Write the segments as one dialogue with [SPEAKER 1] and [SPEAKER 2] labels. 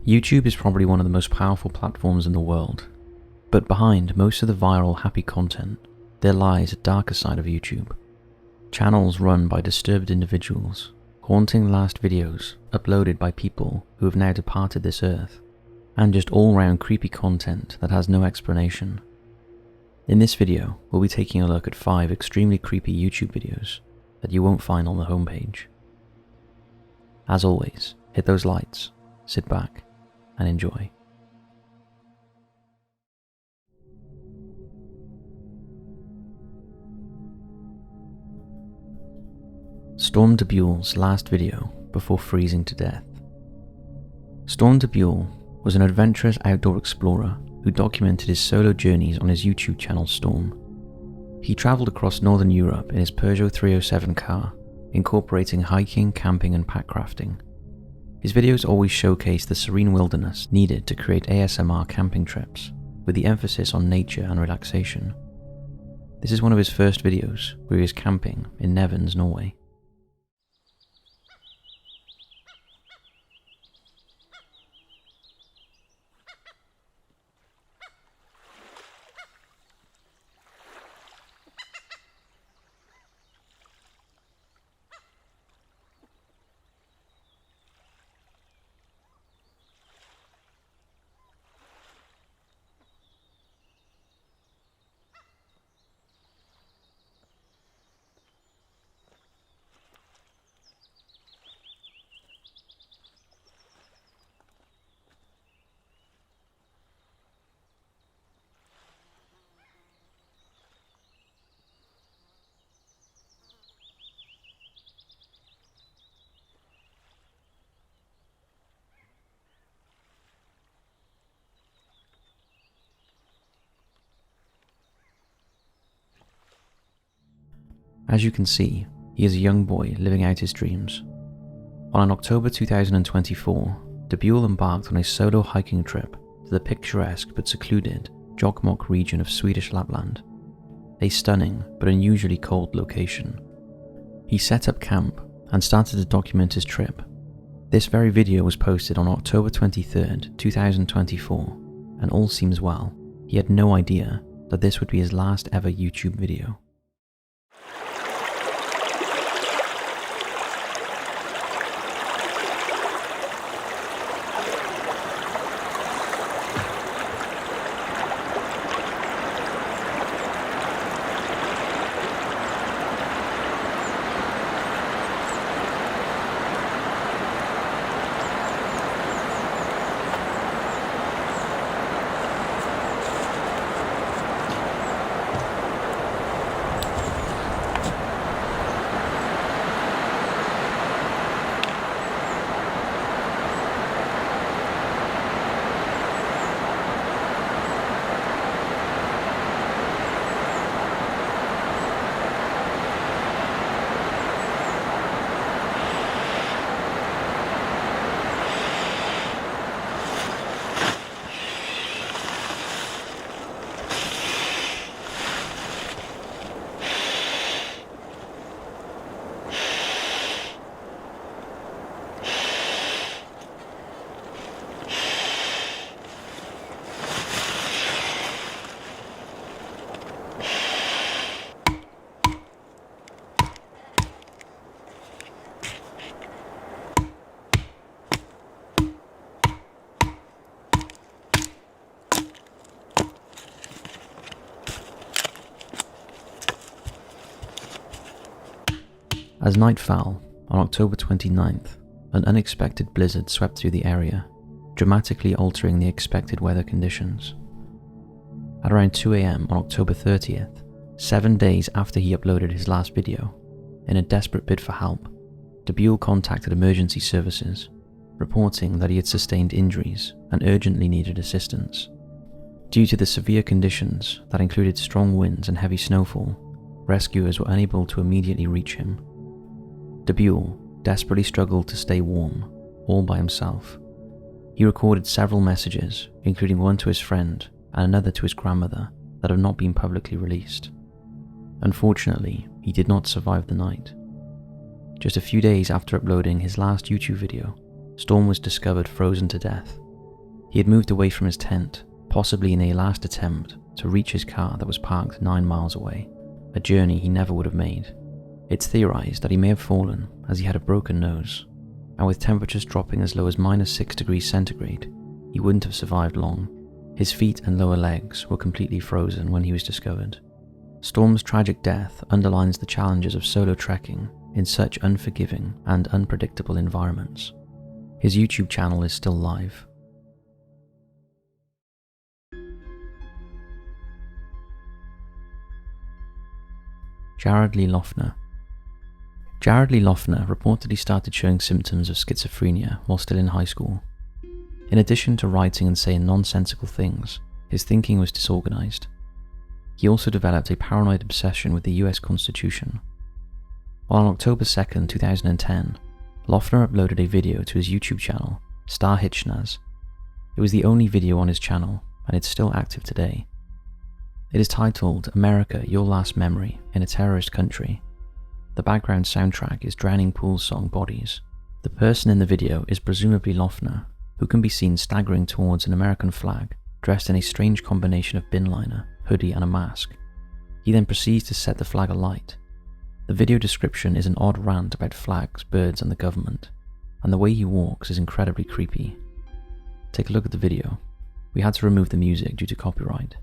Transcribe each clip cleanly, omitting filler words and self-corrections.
[SPEAKER 1] YouTube is probably one of the most powerful platforms in the world, but behind most of the viral happy content, there lies a darker side of YouTube. Channels run by disturbed individuals, haunting last videos uploaded by people who have now departed this earth, and just all-round creepy content that has no explanation. In this video, we'll be taking a look at 5 extremely creepy YouTube videos that you won't find on the homepage. As always, hit those lights, sit back, and enjoy. Storm de Beul's last video before freezing to death. Storm de Beul was an adventurous outdoor explorer who documented his solo journeys on his YouTube channel Storm. He travelled across northern Europe in his Peugeot 307 car, incorporating hiking, camping and packcrafting. His videos always showcase the serene wilderness needed to create ASMR camping trips, with the emphasis on nature and relaxation. This is one of his first videos where he is camping in Nevens, Norway. As you can see, he is a young boy living out his dreams. On October 2024, de Beul embarked on a solo hiking trip to the picturesque but secluded Jokkmokk region of Swedish Lapland, a stunning but unusually cold location. He set up camp and started to document his trip. This very video was posted on October 23rd, 2024, and all seems well. He had no idea that this would be his last ever YouTube video. As night fell, on October 29th, an unexpected blizzard swept through the area, dramatically altering the expected weather conditions. At around 2 AM on October 30th, 7 days after he uploaded his last video, in a desperate bid for help, de Beul contacted emergency services, reporting that he had sustained injuries and urgently needed assistance. Due to the severe conditions that included strong winds and heavy snowfall, rescuers were unable to immediately reach him. De Beul desperately struggled to stay warm, all by himself. He recorded several messages, including one to his friend and another to his grandmother, that have not been publicly released. Unfortunately, he did not survive the night. Just a few days after uploading his last YouTube video, Storm was discovered frozen to death He had moved away from his tent, possibly in a last attempt to reach his car that was parked 9 miles away, a journey he never would have made. It's theorized that he may have fallen as he had a broken nose, and with temperatures dropping as low as -6 degrees centigrade, he wouldn't have survived long. His feet and lower legs were completely frozen when he was discovered. Storm's tragic death underlines the challenges of solo trekking in such unforgiving and unpredictable environments. His YouTube channel is still live. Lee Loughner. Lee Loughner reportedly started showing symptoms of schizophrenia while still in high school. In addition to writing and saying nonsensical things, his thinking was disorganized. He also developed a paranoid obsession with the US Constitution. On October 2nd, 2010, Loughner uploaded a video to his YouTube channel, Star Hitchnaz. It was the only video on his channel, and it's still active today. It is titled America, Your Last Memory in a Terrorist Country. The background soundtrack is Drowning Pool's song Bodies. The person in the video is presumably Loughner, who can be seen staggering towards an American flag, dressed in a strange combination of bin liner, hoodie and a mask. He then proceeds to set the flag alight. The video description is an odd rant about flags, birds and the government, and the way he walks is incredibly creepy. Take a look at the video. We had to remove the music due to copyright.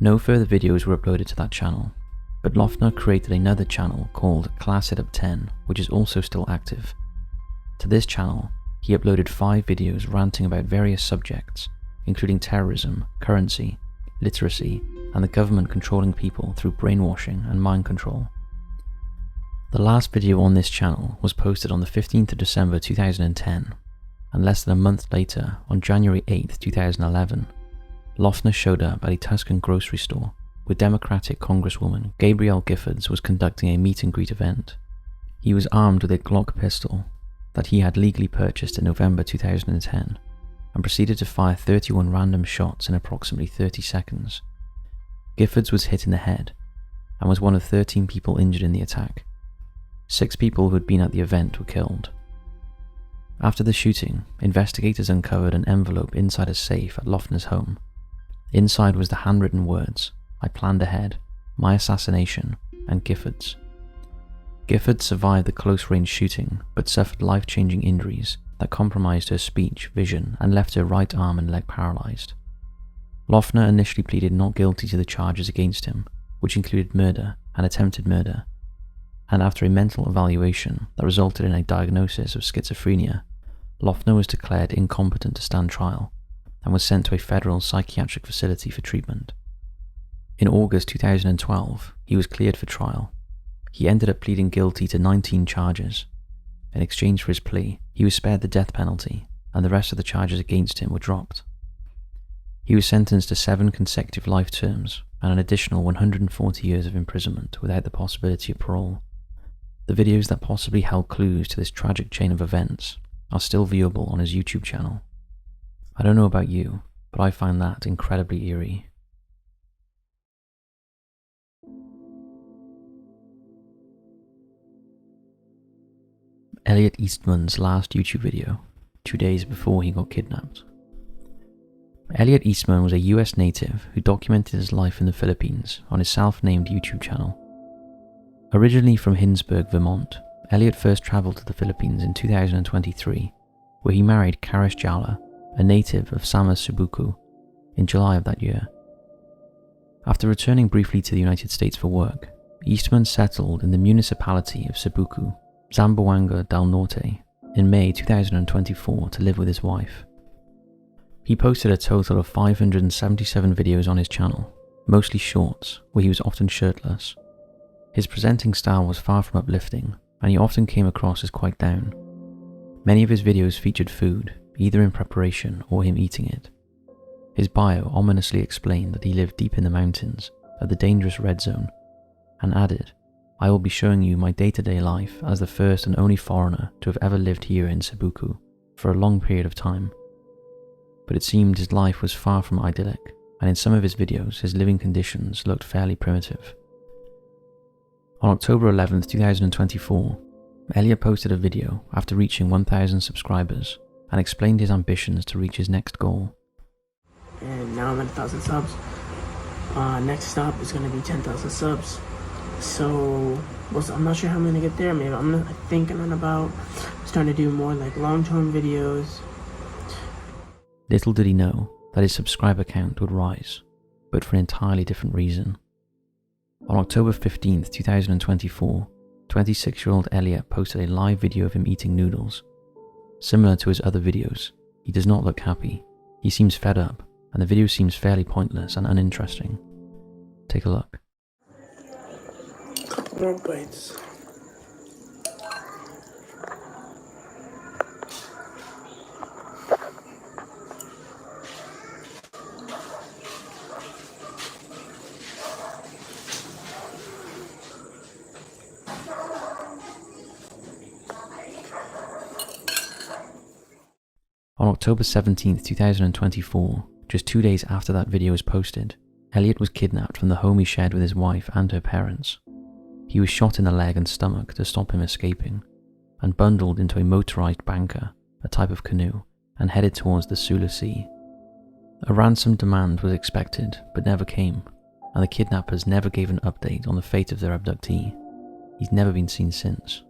[SPEAKER 1] No further videos were uploaded to that channel, but Loughner created another channel called Class It Up 10, which is also still active. To this channel, he uploaded 5 videos ranting about various subjects, including terrorism, currency, literacy, and the government controlling people through brainwashing and mind control. The last video on this channel was posted on the 15th of December 2010, and less than a month later, on January 8th, 2011, Loughner showed up at a Tuscan grocery store where Democratic Congresswoman Gabrielle Giffords was conducting a meet and greet event. He was armed with a Glock pistol that he had legally purchased in November 2010 and proceeded to fire 31 random shots in approximately 30 seconds. Giffords was hit in the head and was one of 13 people injured in the attack. 6 people who had been at the event were killed. After the shooting, investigators uncovered an envelope inside a safe at Loughner's home. Inside was the handwritten words, "I planned ahead, my assassination, and Giffords." Giffords survived the close-range shooting, but suffered life-changing injuries that compromised her speech, vision, and left her right arm and leg paralyzed. Loughner initially pleaded not guilty to the charges against him, which included murder and attempted murder, and after a mental evaluation that resulted in a diagnosis of schizophrenia, Loughner was declared incompetent to stand trial and was sent to a federal psychiatric facility for treatment. In August 2012, he was cleared for trial. He ended up pleading guilty to 19 charges. In exchange for his plea, he was spared the death penalty, and the rest of the charges against him were dropped. He was sentenced to 7 consecutive life terms and an additional 140 years of imprisonment without the possibility of parole. The videos that possibly held clues to this tragic chain of events are still viewable on his YouTube channel. I don't know about you, but I find that incredibly eerie. Elliot Eastman's last YouTube video, 2 days before he got kidnapped. Elliot Eastman was a US native who documented his life in the Philippines on his self-named YouTube channel. Originally from Hinsburg, Vermont, Elliot first traveled to the Philippines in 2023, where he married Karis Jala, a native of Sama Subuku, in July of that year. After returning briefly to the United States for work, Eastman settled in the municipality of Subuku, Zamboanga del Norte, in May 2024 to live with his wife. He posted a total of 577 videos on his channel, mostly shorts, where he was often shirtless. His presenting style was far from uplifting, and he often came across as quite down. Many of his videos featured food, either in preparation or him eating it. His bio ominously explained that he lived deep in the mountains, at the dangerous red zone, and added, "I will be showing you my day-to-day life as the first and only foreigner to have ever lived here in Subuku for a long period of time." But it seemed his life was far from idyllic, and in some of his videos his living conditions looked fairly primitive. On October 11th, 2024, Elliot posted a video after reaching 1,000 subscribers and explained his ambitions to reach his next goal.
[SPEAKER 2] And now I'm at 1,000 subs. Next stop is going to be 10,000 subs. So, I'm not sure how I'm going to get there. Maybe I'm thinking about starting to do more like long-term videos.
[SPEAKER 1] Little did he know that his subscriber count would rise, but for an entirely different reason. On October 15th, 2024, 26-year-old Elliot posted a live video of him eating noodles. Similar to his other videos, he does not look happy. He seems fed up, and the video seems fairly pointless and uninteresting. Take a look.
[SPEAKER 2] More bites.
[SPEAKER 1] On October 17th, 2024, just 2 days after that video was posted, Elliot was kidnapped from the home he shared with his wife and her parents. He was shot in the leg and stomach to stop him escaping, and bundled into a motorized banca, a type of canoe, and headed towards the Sula Sea. A ransom demand was expected, but never came, and the kidnappers never gave an update on the fate of their abductee. He's never been seen since.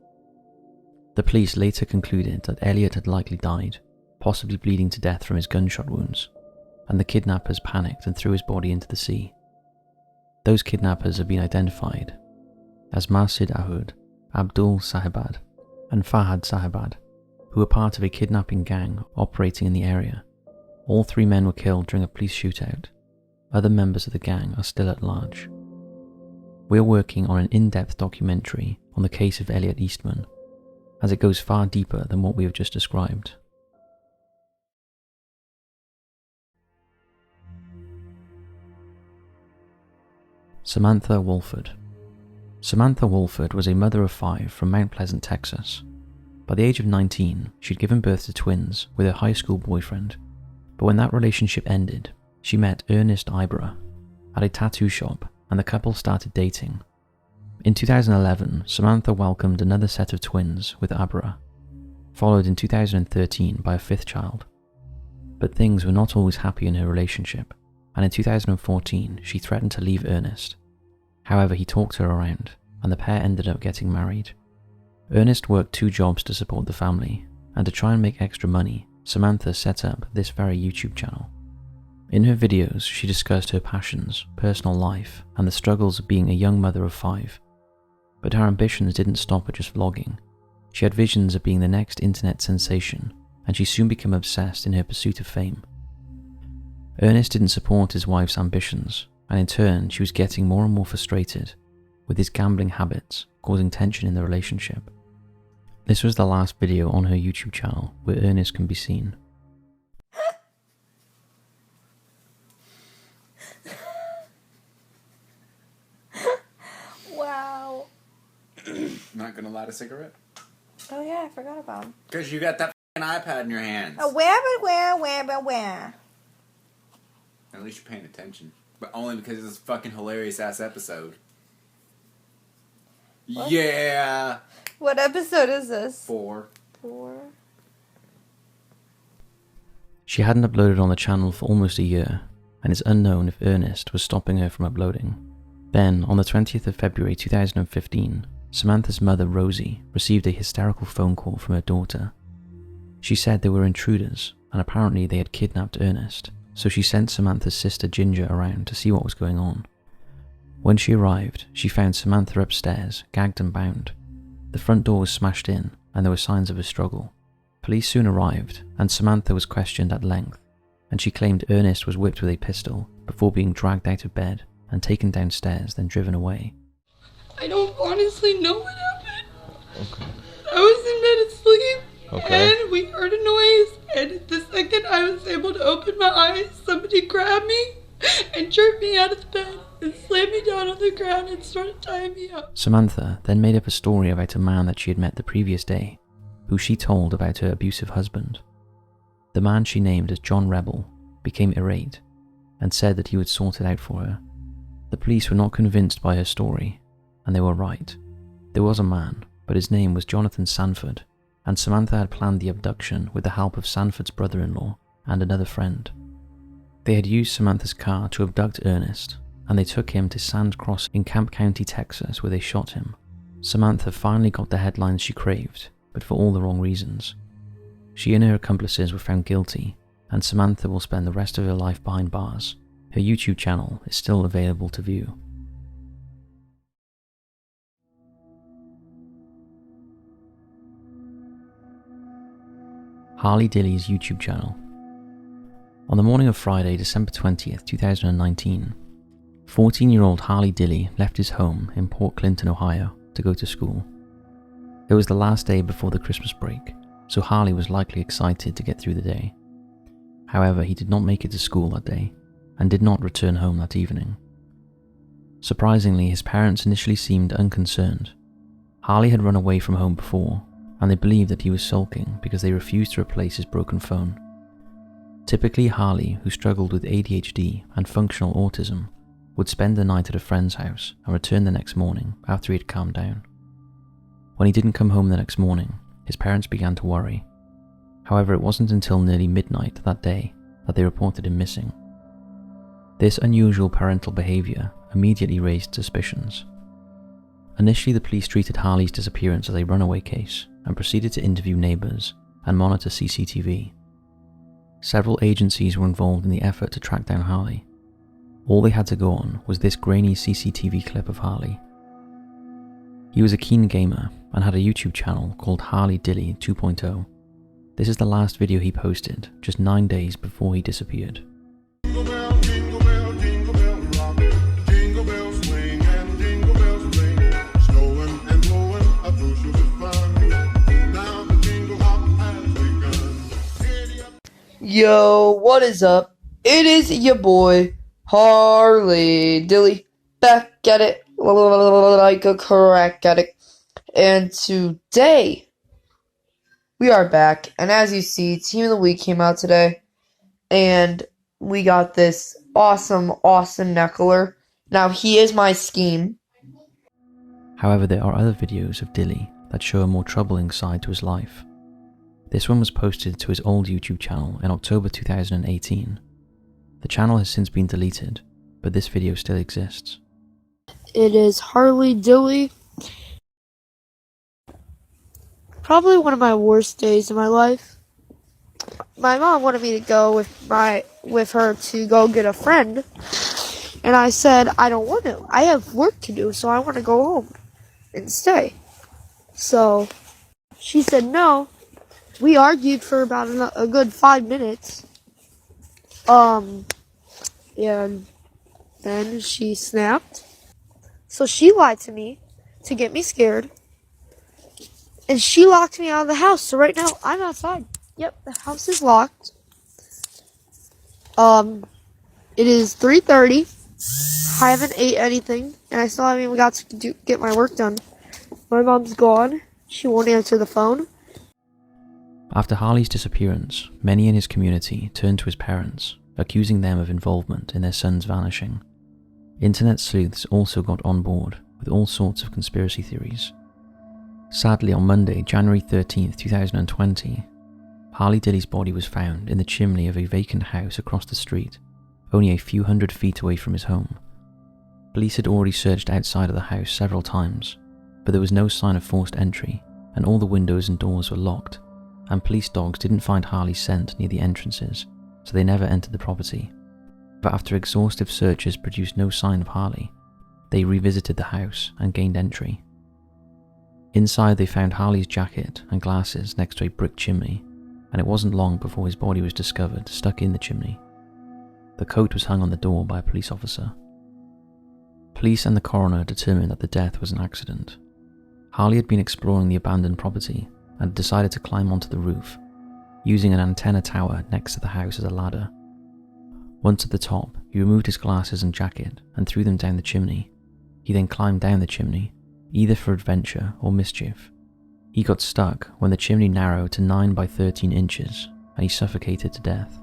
[SPEAKER 1] The police later concluded that Elliot had likely died, possibly bleeding to death from his gunshot wounds, and the kidnappers panicked and threw his body into the sea. Those kidnappers have been identified as Masid Ahud, Abdul Sahibad, and Fahad Sahibad, who were part of a kidnapping gang operating in the area. All 3 men were killed during a police shootout. Other members of the gang are still at large. We are working on an in-depth documentary on the case of Elliot Eastman, as it goes far deeper than what we have just described. Samantha Wohlford. Samantha Wohlford was a mother of 5 from Mount Pleasant, Texas. By the age of 19, she'd given birth to twins with her high school boyfriend, but when that relationship ended, she met Ernest Ibra at a tattoo shop and the couple started dating. In 2011, Samantha welcomed another set of twins with Abra, followed in 2013 by a 5th child. But things were not always happy in her relationship, and in 2014 she threatened to leave Ernest. However, he talked her around, and the pair ended up getting married. Ernest worked 2 jobs to support the family, and to try and make extra money, Samantha set up this very YouTube channel. In her videos, she discussed her passions, personal life, and the struggles of being a young mother of 5. But her ambitions didn't stop at just vlogging. She had visions of being the next internet sensation, and she soon became obsessed in her pursuit of fame. Ernest didn't support his wife's ambitions, and in turn she was getting more and more frustrated with his gambling habits, causing tension in the relationship. This was the last video on her YouTube channel where Ernest can be seen.
[SPEAKER 3] Wow.
[SPEAKER 4] Not gonna light a cigarette?
[SPEAKER 3] Oh yeah, I forgot about him.
[SPEAKER 4] Because you got that f***ing iPad in your hands.
[SPEAKER 3] Oh, where?
[SPEAKER 4] At least you're paying attention. But only because it's this fucking hilarious ass episode.
[SPEAKER 3] What?
[SPEAKER 4] Yeah!
[SPEAKER 3] What episode is this?
[SPEAKER 4] 4.
[SPEAKER 3] 4.
[SPEAKER 1] She hadn't uploaded on the channel for almost a year, and it's unknown if Ernest was stopping her from uploading. Then, on the 20th of February 2015, Samantha's mother, Rosie, received a hysterical phone call from her daughter. She said there were intruders and apparently they had kidnapped Ernest, so she sent Samantha's sister Ginger around to see what was going on. When she arrived, she found Samantha upstairs, gagged and bound. The front door was smashed in, and there were signs of a struggle. Police soon arrived, and Samantha was questioned at length, and she claimed Ernest was whipped with a pistol before being dragged out of bed and taken downstairs, then driven away.
[SPEAKER 5] I don't honestly know what happened. Okay. I was in bed asleep, and we heard a noise, and the second I was able to open my eyes, somebody grabbed me and jerked me out of the bed and slammed me down on the ground and started tying me up.
[SPEAKER 1] Samantha then made up a story about a man that she had met the previous day, who she told about her abusive husband. The man she named as John Rebel became irate and said that he would sort it out for her. The police were not convinced by her story, and they were right. There was a man, but his name was Jonathan Sanford, and Samantha had planned the abduction with the help of Sanford's brother-in-law and another friend. They had used Samantha's car to abduct Ernest, and they took him to Sand Cross in Camp County, Texas, where they shot him. Samantha finally got the headlines she craved, but for all the wrong reasons. She and her accomplices were found guilty, and Samantha will spend the rest of her life behind bars. Her YouTube channel is still available to view. Harley Dilly's YouTube channel. On the morning of Friday, December 20th, 2019, 14-year-old Harley Dilly left his home in Port Clinton, Ohio, to go to school. It was the last day before the Christmas break, so Harley was likely excited to get through the day. However, he did not make it to school that day, and did not return home that evening. Surprisingly, his parents initially seemed unconcerned. Harley had run away from home before, and they believed that he was sulking because they refused to replace his broken phone. Typically, Harley, who struggled with ADHD and functional autism, would spend the night at a friend's house and return the next morning after he had calmed down. When he didn't come home the next morning, his parents began to worry. However, it wasn't until nearly midnight that day that they reported him missing. This unusual parental behavior immediately raised suspicions. Initially, the police treated Harley's disappearance as a runaway case and proceeded to interview neighbors and monitor CCTV. Several agencies were involved in the effort to track down Harley. All they had to go on was this grainy CCTV clip of Harley. He was a keen gamer and had a YouTube channel called Harley Dilly 2.0. This is the last video he posted, just 9 days before he disappeared.
[SPEAKER 6] Jingle bell, jingle bell, jingle bell rock. Jingle bells swing and jingle bells ring. Snowing and blowing a bushel of fun. Now the jingle hop has begun. Giddy up.
[SPEAKER 5] Yo, what is up? It is your boy, Harley Dilly, back at it like a crack addict. And today, we are back, and as you see, Team of the Week came out today, and we got this awesome Neckler. Now, he is my scheme.
[SPEAKER 1] However, there are other videos of Dilly that show a more troubling side to his life. This one was posted to his old YouTube channel in October 2018. The channel has since been deleted, but this video still exists.
[SPEAKER 5] It is Harley Dilly. Probably one of my worst days of my life. My mom wanted me to go with her to go get a friend, and I said I don't want to. I have work to do, so I want to go home and stay. So she said no. We argued for about a good 5 minutes. And then she snapped. So she lied to me to get me scared. And she locked me out of the house. So right now I'm outside. Yep, the house is locked. It is 3:30. I haven't ate anything, and I still haven't even got to get my work done. My mom's gone. She won't answer the phone.
[SPEAKER 1] After Harley's disappearance, many in his community turned to his parents, accusing them of involvement in their son's vanishing. Internet sleuths also got on board with all sorts of conspiracy theories. Sadly, on Monday, January 13th, 2020, Harley Dilly's body was found in the chimney of a vacant house across the street, only a few hundred feet away from his home. Police had already searched outside of the house several times, but there was no sign of forced entry, and all the windows and doors were locked, and police dogs didn't find Harley's scent near the entrances, so they never entered the property. But after exhaustive searches produced no sign of Harley, they revisited the house and gained entry. Inside they found Harley's jacket and glasses next to a brick chimney, and it wasn't long before his body was discovered stuck in the chimney. The coat was hung on the door by a police officer. Police and the coroner determined that the death was an accident. Harley had been exploring the abandoned property and had decided to climb onto the roof, using an antenna tower next to the house as a ladder. Once at the top, he removed his glasses and jacket and threw them down the chimney. He then climbed down the chimney, either for adventure or mischief. He got stuck when the chimney narrowed to 9 by 13 inches and he suffocated to death.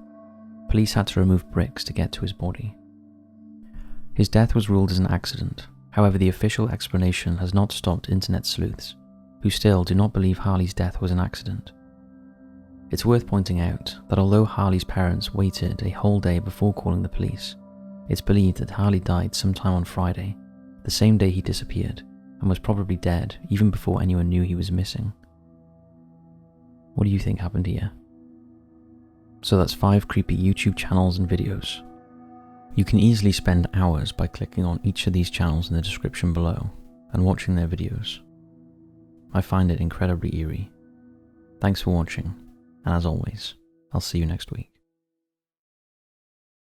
[SPEAKER 1] Police had to remove bricks to get to his body. His death was ruled as an accident. However, the official explanation has not stopped internet sleuths, who still do not believe Harley's death was an accident. It's worth pointing out that although Harley's parents waited a whole day before calling the police, it's believed that Harley died sometime on Friday, the same day he disappeared, and was probably dead even before anyone knew he was missing. What do you think happened here? So that's 5 creepy YouTube channels and videos. You can easily spend hours by clicking on each of these channels in the description below and watching their videos. I find it incredibly eerie. Thanks for watching, and as always, I'll see you next week.